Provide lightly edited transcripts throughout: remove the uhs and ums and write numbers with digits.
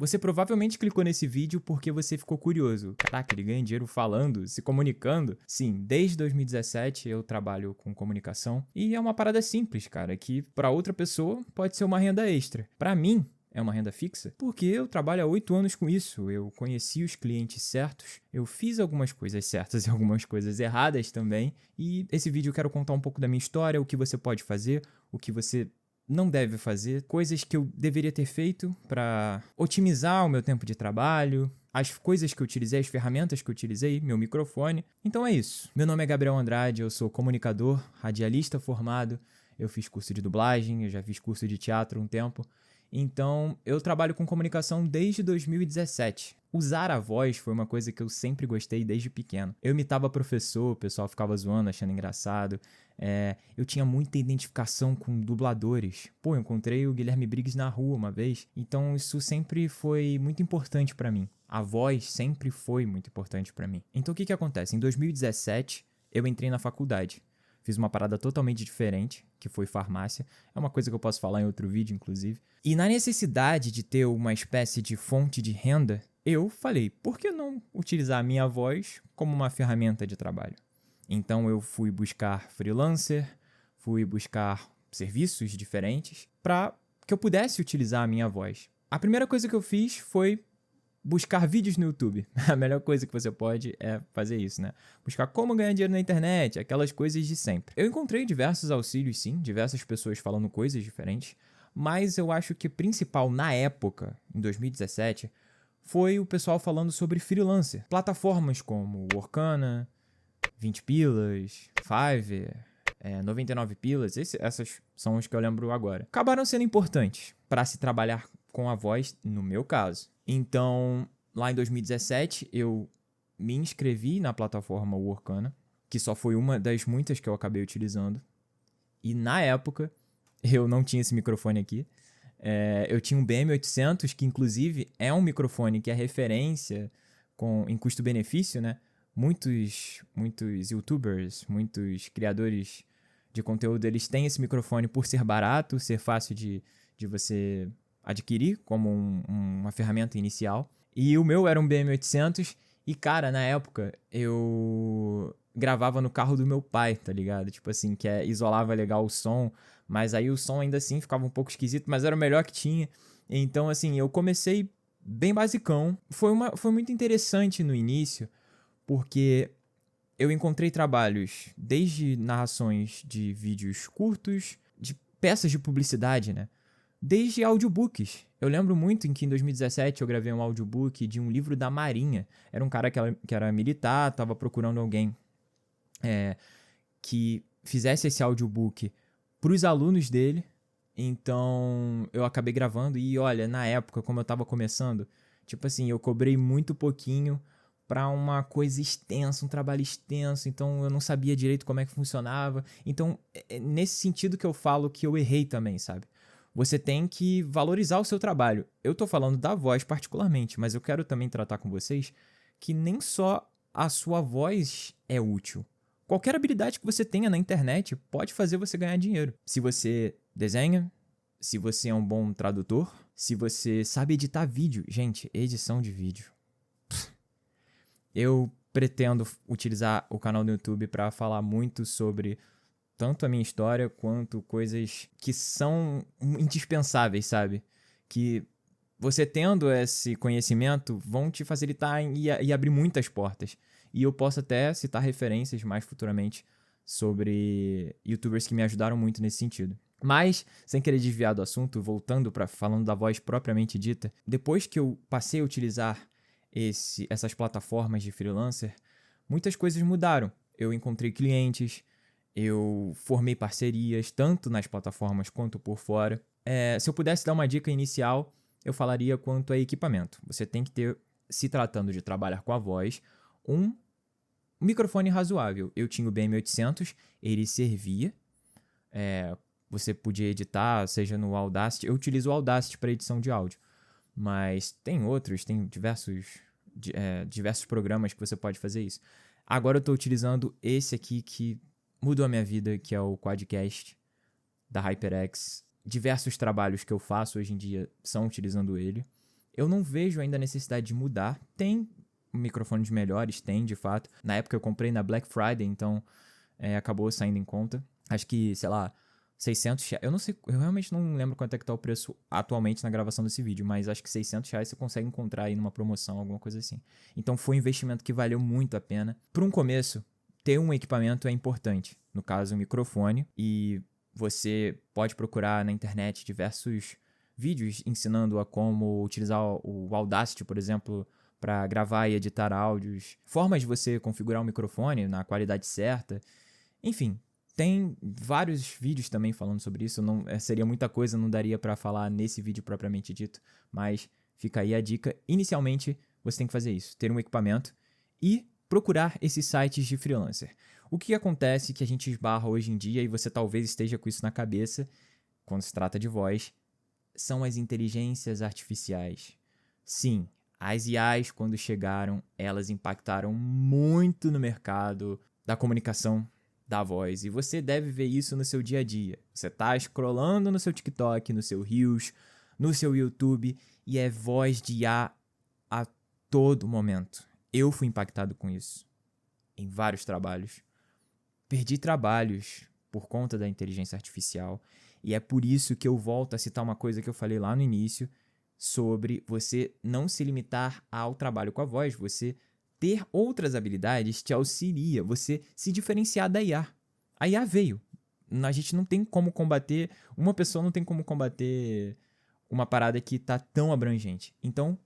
Você provavelmente clicou nesse vídeo porque você ficou curioso. Caraca, ele ganha dinheiro falando, se comunicando? Sim, desde 2017 eu trabalho com comunicação e é uma parada simples, cara, que para outra pessoa pode ser uma renda extra. Para mim, é uma renda fixa, porque eu trabalho há 8 anos com isso. Eu conheci os clientes certos, eu fiz algumas coisas certas e algumas coisas erradas também. E esse vídeo eu quero contar um pouco da minha história, o que você pode fazer, o que você não deve fazer, coisas que eu deveria ter feito para otimizar o meu tempo de trabalho, as coisas que eu utilizei, as ferramentas que eu utilizei, meu microfone. Então é isso. Meu nome é Gabriel Andrade, eu sou comunicador, radialista formado, eu fiz curso de dublagem, eu já fiz curso de teatro um tempo. Então, eu trabalho com comunicação desde 2017. Usar a voz foi uma coisa que eu sempre gostei desde pequeno. Eu imitava professor, o pessoal ficava zoando, achando engraçado. Eu tinha muita identificação com dubladores. Pô, eu encontrei o Guilherme Briggs na rua uma vez. Então, isso sempre foi muito importante pra mim. A voz sempre foi muito importante pra mim. Então, o que acontece? Em 2017, eu entrei na faculdade. Fiz uma parada totalmente diferente, que foi farmácia. É uma coisa que eu posso falar em outro vídeo, inclusive. E na necessidade de ter uma espécie de fonte de renda, eu falei, por que não utilizar a minha voz como uma ferramenta de trabalho? Então eu fui buscar freelancer, fui buscar serviços diferentes para que eu pudesse utilizar a minha voz. A primeira coisa que eu fiz foi buscar vídeos no YouTube. A melhor coisa que você pode é fazer isso, né? Buscar como ganhar dinheiro na internet, aquelas coisas de sempre. Eu encontrei diversos auxílios, sim, diversas pessoas falando coisas diferentes, mas eu acho que o principal na época, em 2017, foi o pessoal falando sobre freelancer. Plataformas como Workana, 20 pilas, Fiverr, 99 pilas, essas são os que eu lembro agora. Acabaram sendo importantes para se trabalhar com a voz, no meu caso. Então, lá em 2017, eu me inscrevi na plataforma Workana, que só foi uma das muitas que eu acabei utilizando. E na época, eu não tinha esse microfone aqui. Eu tinha um BM800, que inclusive é um microfone que é referência em custo-benefício, né? Muitos youtubers, muitos criadores de conteúdo, eles têm esse microfone por ser barato, ser fácil de você adquirir como uma ferramenta inicial. E o meu era um BM800 e, cara, na época eu gravava no carro do meu pai, tá ligado? Tipo assim, isolava legal o som, mas aí o som ainda assim ficava um pouco esquisito, mas era o melhor que tinha. Então, assim, eu comecei bem basicão. Foi muito interessante no início, porque eu encontrei trabalhos desde narrações de vídeos curtos, de peças de publicidade, né? Desde audiobooks. Eu lembro muito em que em 2017 eu gravei um audiobook de um livro da Marinha. Era um cara que era militar, tava procurando alguém que fizesse esse audiobook pros alunos dele. Então eu acabei gravando e olha, na época, como eu tava começando, tipo assim, eu cobrei muito pouquinho pra uma coisa extensa, um trabalho extenso, então eu não sabia direito como é que funcionava. Então, é nesse sentido que eu falo que eu errei também, sabe? Você tem que valorizar o seu trabalho. Eu tô falando da voz particularmente, mas eu quero também tratar com vocês que nem só a sua voz é útil. Qualquer habilidade que você tenha na internet pode fazer você ganhar dinheiro. Se você desenha, se você é um bom tradutor, se você sabe editar vídeo. Gente, edição de vídeo. Eu pretendo utilizar o canal do YouTube para falar muito sobre tanto a minha história quanto coisas que são indispensáveis, sabe? Que você tendo esse conhecimento vão te facilitar e abrir muitas portas. E eu posso até citar referências mais futuramente sobre youtubers que me ajudaram muito nesse sentido. Mas, sem querer desviar do assunto, voltando para falando da voz propriamente dita, depois que eu passei a utilizar essas plataformas de freelancer, muitas coisas mudaram. Eu encontrei clientes, eu formei parcerias, tanto nas plataformas quanto por fora. Se eu pudesse dar uma dica inicial, eu falaria quanto a equipamento. Você tem que ter, se tratando de trabalhar com a voz, um microfone razoável. Eu tinha o BM800, ele servia. Você podia editar, seja no Audacity. Eu utilizo o Audacity para edição de áudio. Mas tem outros, tem diversos programas que você pode fazer isso. Agora eu estou utilizando esse aqui que mudou a minha vida, que é o Quadcast da HyperX. Diversos trabalhos que eu faço hoje em dia são utilizando ele. Eu não vejo ainda a necessidade de mudar. Tem microfones melhores, tem de fato. Na época eu comprei na Black Friday, então acabou saindo em conta. Acho que, sei lá, 600 reais. Eu não sei, eu realmente não lembro quanto é que tá o preço atualmente na gravação desse vídeo, mas acho que 600 reais você consegue encontrar aí numa promoção, alguma coisa assim. Então foi um investimento que valeu muito a pena. Para um começo, ter um equipamento é importante. No caso, um microfone. E você pode procurar na internet diversos vídeos ensinando a como utilizar o Audacity, por exemplo, para gravar e editar áudios. Formas de você configurar o microfone na qualidade certa. Enfim, tem vários vídeos também falando sobre isso. Não, seria muita coisa, não daria para falar nesse vídeo propriamente dito. Mas fica aí a dica. Inicialmente, você tem que fazer isso. Ter um equipamento e procurar esses sites de freelancer. O que acontece que a gente esbarra hoje em dia, e você talvez esteja com isso na cabeça, quando se trata de voz, são as inteligências artificiais. Sim, as IAs, quando chegaram, elas impactaram muito no mercado da comunicação da voz. E você deve ver isso no seu dia a dia. Você está scrollando no seu TikTok, no seu Reels, no seu YouTube, e é voz de IA a todo momento. Eu fui impactado com isso em vários trabalhos. Perdi trabalhos por conta da inteligência artificial. E é por isso que eu volto a citar uma coisa que eu falei lá no início sobre você não se limitar ao trabalho com a voz. Você ter outras habilidades te auxilia, você se diferenciar da IA. A IA veio. A gente não tem como combater, uma pessoa não tem como combater uma parada que está tão abrangente. Então,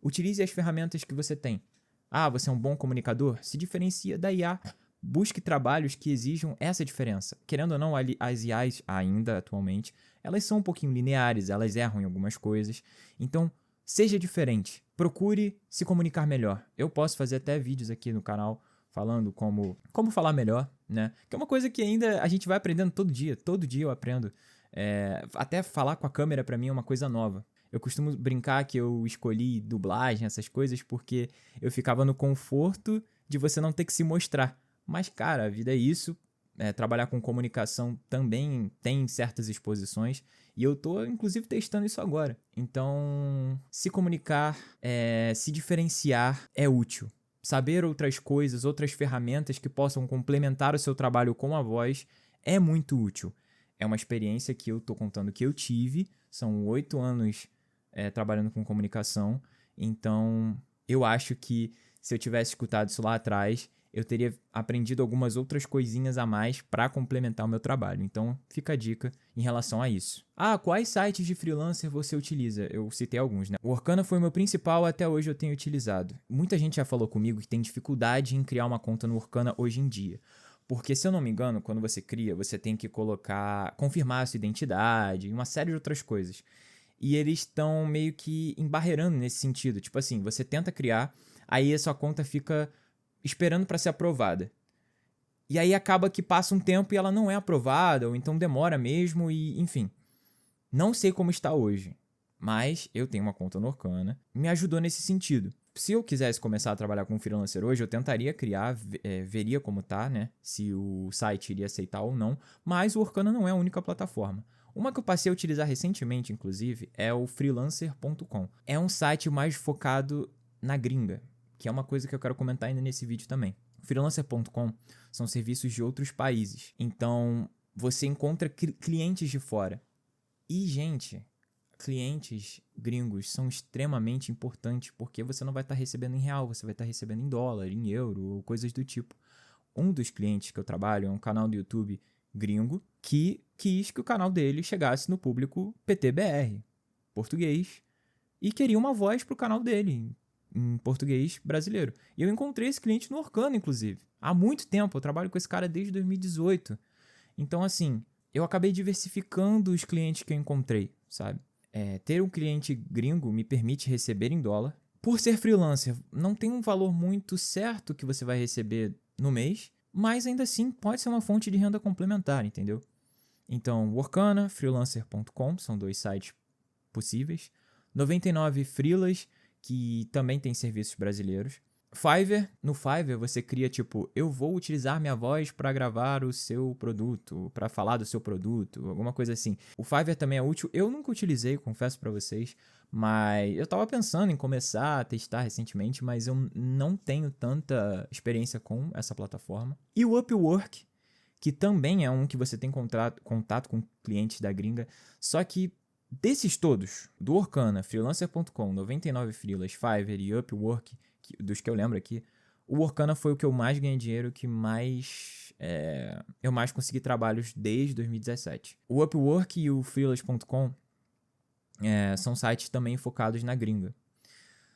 utilize as ferramentas que você tem. Ah, você é um bom comunicador? Se diferencia da IA. Busque trabalhos que exijam essa diferença. Querendo ou não, as IAs ainda atualmente, elas são um pouquinho lineares, elas erram em algumas coisas. Então, seja diferente. Procure se comunicar melhor. Eu posso fazer até vídeos aqui no canal falando como falar melhor, né? Que é uma coisa que ainda a gente vai aprendendo todo dia. Todo dia eu aprendo. Até falar com a câmera pra mim é uma coisa nova. Eu costumo brincar que eu escolhi dublagem, essas coisas, porque eu ficava no conforto de você não ter que se mostrar. Mas, cara, a vida é isso. Trabalhar com comunicação também tem certas exposições. E eu tô, inclusive, testando isso agora. Então, se comunicar, se diferenciar é útil. Saber outras coisas, outras ferramentas que possam complementar o seu trabalho com a voz é muito útil. É uma experiência que eu tô contando que eu tive. São 8 anos trabalhando com comunicação. Então, eu acho que se eu tivesse escutado isso lá atrás, eu teria aprendido algumas outras coisinhas a mais para complementar o meu trabalho. Então, fica a dica em relação a isso. Quais sites de freelancer você utiliza? Eu citei alguns, né? O Workana foi o meu principal, até hoje eu tenho utilizado. Muita gente já falou comigo que tem dificuldade em criar uma conta no Workana hoje em dia. Porque, se eu não me engano, quando você cria, você tem que confirmar a sua identidade e uma série de outras coisas. E eles estão meio que embarreirando nesse sentido. Tipo assim, você tenta criar, aí a sua conta fica esperando para ser aprovada. E aí acaba que passa um tempo e ela não é aprovada, ou então demora mesmo, e enfim. Não sei como está hoje, mas eu tenho uma conta no Workana, me ajudou nesse sentido. Se eu quisesse começar a trabalhar com freelancer hoje, eu tentaria criar, veria como tá, né? Se o site iria aceitar ou não, mas o Workana não é a única plataforma. Uma que eu passei a utilizar recentemente, inclusive, é o freelancer.com. É um site mais focado na gringa, que é uma coisa que eu quero comentar ainda nesse vídeo também. Freelancer.com são serviços de outros países. Então, você encontra clientes de fora. E, gente, clientes gringos são extremamente importantes porque você não vai estar recebendo em real, você vai estar recebendo em dólar, em euro ou coisas do tipo. Um dos clientes que eu trabalho é um canal do YouTube gringo que quis que o canal dele chegasse no público PTBR, português, e queria uma voz para o canal dele em português brasileiro. E eu encontrei esse cliente no Workana, inclusive. Há muito tempo, eu trabalho com esse cara desde 2018. Então, assim, eu acabei diversificando os clientes que eu encontrei, sabe? Ter um cliente gringo me permite receber em dólar. Por ser freelancer, não tem um valor muito certo que você vai receber no mês, mas ainda assim pode ser uma fonte de renda complementar, entendeu? Então, Workana, freelancer.com, são 2 sites possíveis. 99 Freelas, que também tem serviços brasileiros. Fiverr, no Fiverr você cria tipo, eu vou utilizar minha voz para gravar o seu produto, para falar do seu produto, alguma coisa assim. O Fiverr também é útil, eu nunca utilizei, confesso para vocês, Mas eu tava pensando em começar a testar recentemente, mas eu não tenho tanta experiência com essa plataforma. E o Upwork, que também é um que você tem contato com clientes da gringa, só que desses todos, do Orkana, Freelancer.com, 99 Freelas, Fiverr e Upwork, dos que eu lembro aqui, o Orkana foi o que eu mais ganhei dinheiro, que eu mais consegui trabalhos desde 2017. O Upwork e o Freelas.com são sites também focados na gringa.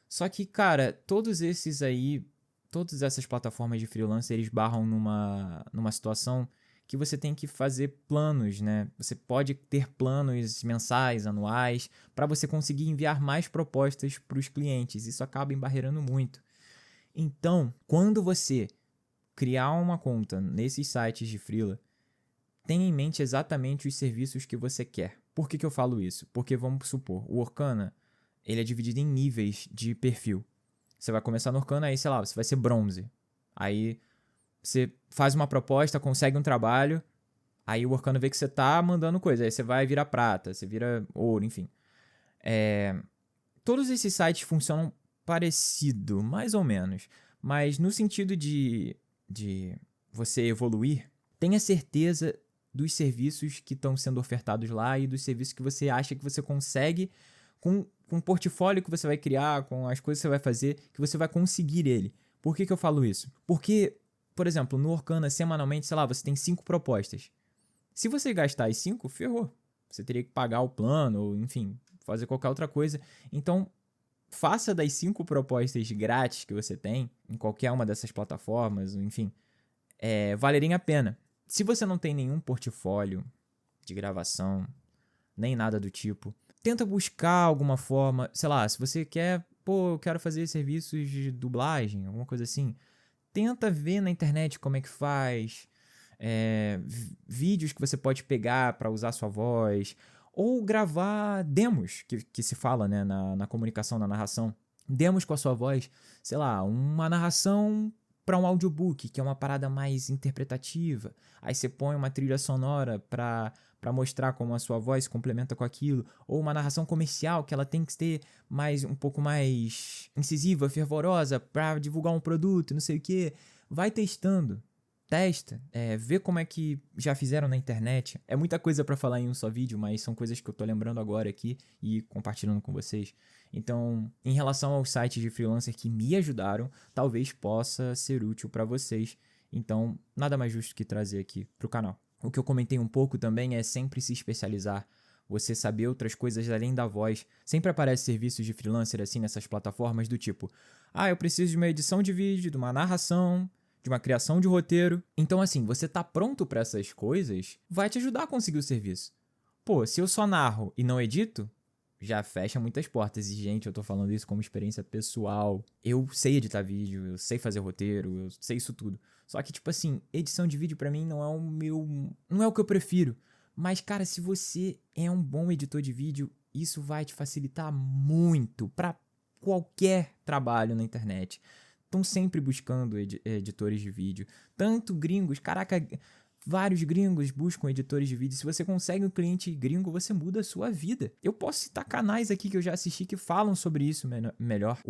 Só que, cara, todas essas plataformas de freelancer, eles barram numa situação que você tem que fazer planos, né? Você pode ter planos mensais, anuais, para você conseguir enviar mais propostas para os clientes. Isso acaba embarreirando muito. Então, quando você criar uma conta nesses sites de freela, tenha em mente exatamente os serviços que você quer. Por que eu falo isso? Porque, vamos supor, o Orkana, ele é dividido em níveis de perfil. Você vai começar no Orkana, aí, sei lá, você vai ser bronze. Aí você faz uma proposta, consegue um trabalho, aí o Orkana vê que você tá mandando coisa, aí você vai virar prata, você vira ouro, enfim. Todos esses sites funcionam parecido, mais ou menos, mas no sentido de você evoluir, tenha certeza dos serviços que estão sendo ofertados lá e dos serviços que você acha que você consegue com o portfólio que você vai criar, com as coisas que você vai fazer, que você vai conseguir ele. Por que eu falo isso? Porque, por exemplo, no Orkana, semanalmente, sei lá, você tem 5 propostas. Se você gastar as 5, ferrou. Você teria que pagar o plano, ou enfim, fazer qualquer outra coisa. Então, faça das 5 propostas grátis que você tem, em qualquer uma dessas plataformas, enfim, valerem a pena. Se você não tem nenhum portfólio de gravação, nem nada do tipo, tenta buscar alguma forma, sei lá, se você quer, eu quero fazer serviços de dublagem, alguma coisa assim, tenta ver na internet como é que faz, vídeos que você pode pegar para usar sua voz, ou gravar demos, que se fala, né, na comunicação, na narração, demos com a sua voz, sei lá, uma narração para um audiobook, que é uma parada mais interpretativa. Aí você põe uma trilha sonora para mostrar como a sua voz se complementa com aquilo. Ou uma narração comercial, que ela tem que ser um pouco mais incisiva, fervorosa, para divulgar um produto, não sei o quê. Vai testando. Testa, vê como é que já fizeram na internet. É muita coisa para falar em um só vídeo, mas são coisas que eu tô lembrando agora aqui e compartilhando com vocês. Então, em relação aos sites de freelancer que me ajudaram, talvez possa ser útil para vocês. Então, nada mais justo que trazer aqui pro canal. O que eu comentei um pouco também é sempre se especializar. Você saber outras coisas além da voz. Sempre aparece serviços de freelancer assim nessas plataformas do tipo: eu preciso de uma edição de vídeo, de uma narração, de uma criação de roteiro. Então, assim, você tá pronto para essas coisas, vai te ajudar a conseguir o serviço. Se eu só narro e não edito, já fecha muitas portas. E, gente, eu tô falando isso como experiência pessoal. Eu sei editar vídeo, eu sei fazer roteiro, eu sei isso tudo. Só que, tipo assim, edição de vídeo pra mim não é o que eu prefiro. Mas, cara, se você é um bom editor de vídeo, isso vai te facilitar muito pra qualquer trabalho na internet. Estão sempre buscando editores de vídeo. Tanto gringos, caraca, vários gringos buscam editores de vídeo. Se você consegue um cliente gringo, você muda a sua vida. Eu posso citar canais aqui que eu já assisti que falam sobre isso melhor.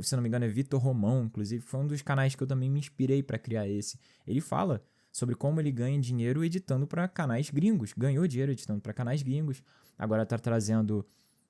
Se não me engano é Vitor Romão, inclusive, foi um dos canais que eu também me inspirei para criar esse. Ele fala sobre como ele ganha dinheiro editando para canais gringos. Ganhou dinheiro editando para canais gringos. Agora está trazendo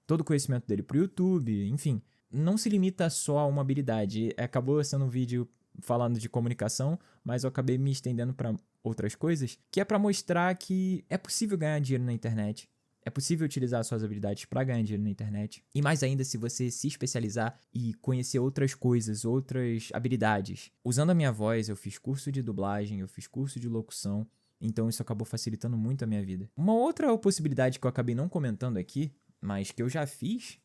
todo o conhecimento dele para o YouTube, enfim. Não se limita só a uma habilidade. Acabou sendo um vídeo falando de comunicação, mas eu acabei me estendendo para outras coisas, que é para mostrar que é possível ganhar dinheiro na internet. É possível utilizar suas habilidades para ganhar dinheiro na internet. E mais ainda se você se especializar e conhecer outras coisas, outras habilidades. Usando a minha voz, eu fiz curso de dublagem, eu fiz curso de locução, então isso acabou facilitando muito a minha vida. Uma outra possibilidade que eu acabei não comentando aqui, mas que eu já fiz,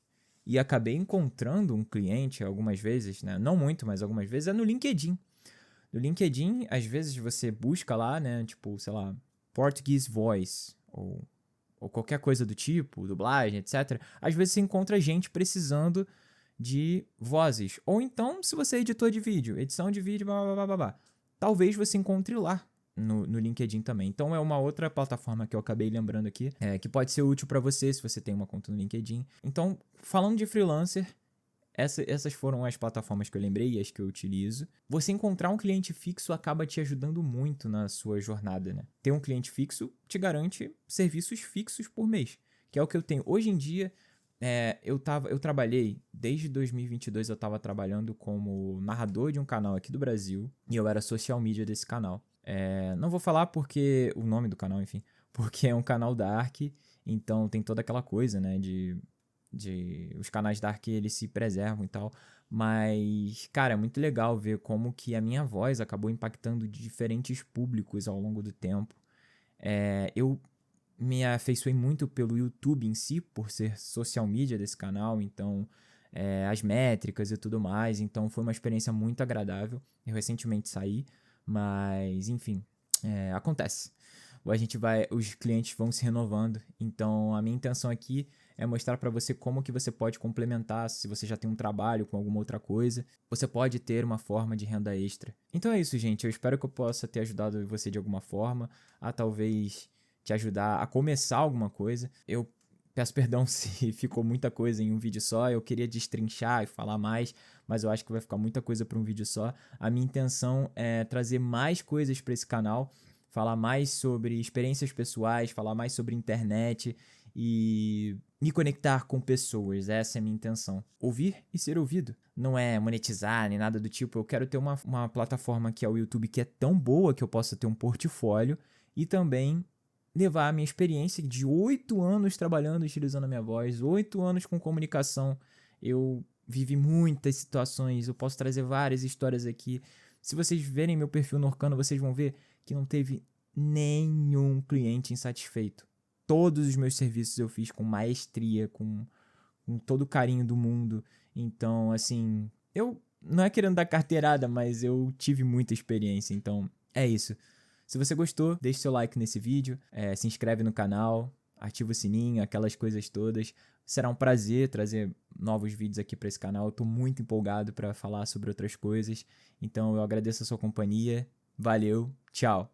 e acabei encontrando um cliente algumas vezes, né? Não muito, mas algumas vezes, é no LinkedIn. No LinkedIn, às vezes você busca lá, né? Tipo, sei lá, Portuguese Voice ou qualquer coisa do tipo, dublagem, etc. Às vezes você encontra gente precisando de vozes. Ou então, se você é editor de vídeo, edição de vídeo, blá, blá, blá, blá, blá, talvez você encontre lá no LinkedIn também. Então é uma outra plataforma que eu acabei lembrando aqui, que pode ser útil para você se você tem uma conta no LinkedIn. Então, falando de freelancer, essas foram as plataformas que eu lembrei e as que eu utilizo. Você encontrar um cliente fixo acaba te ajudando muito na sua jornada, né? Ter um cliente fixo te garante serviços fixos por mês, que é o que eu tenho. Hoje em dia, eu trabalhei, desde 2022 eu estava trabalhando como narrador de um canal aqui do Brasil e eu era social media desse canal. Não vou falar porque o nome do canal, enfim, porque é um canal dark, então tem toda aquela coisa, né, de os canais dark eles se preservam e tal, mas, cara, é muito legal ver como que a minha voz acabou impactando diferentes públicos ao longo do tempo. Eu me afeiçoei muito pelo YouTube em si, por ser social media desse canal, então as métricas e tudo mais, então foi uma experiência muito agradável. Eu recentemente saí, mas enfim, acontece. Os clientes vão se renovando, então a minha intenção aqui é mostrar para você como que você pode complementar, se você já tem um trabalho com alguma outra coisa, você pode ter uma forma de renda extra. Então é isso, gente, eu espero que eu possa ter ajudado você de alguma forma, a talvez te ajudar a começar alguma coisa. Eu peço perdão se ficou muita coisa em um vídeo só, eu queria destrinchar e falar mais, mas eu acho que vai ficar muita coisa para um vídeo só. A minha intenção é trazer mais coisas para esse canal, falar mais sobre experiências pessoais, falar mais sobre internet e me conectar com pessoas. Essa é a minha intenção. Ouvir e ser ouvido. Não é monetizar nem nada do tipo. Eu quero ter uma plataforma que é o YouTube que é tão boa que eu possa ter um portfólio e também levar a minha experiência de 8 anos trabalhando, utilizando a minha voz, 8 anos com comunicação. Eu vivi muitas situações, eu posso trazer várias histórias aqui. Se vocês verem meu perfil no Orkano, vocês vão ver que não teve nenhum cliente insatisfeito. Todos os meus serviços eu fiz com maestria, com todo o carinho do mundo. Então, assim, eu não é querendo dar carteirada, mas eu tive muita experiência. Então, é isso. Se você gostou, deixe seu like nesse vídeo, se inscreve no canal, ativa o sininho, aquelas coisas todas. Será um prazer trazer novos vídeos aqui para esse canal. Eu tô muito empolgado para falar sobre outras coisas. Então, eu agradeço a sua companhia. Valeu, tchau!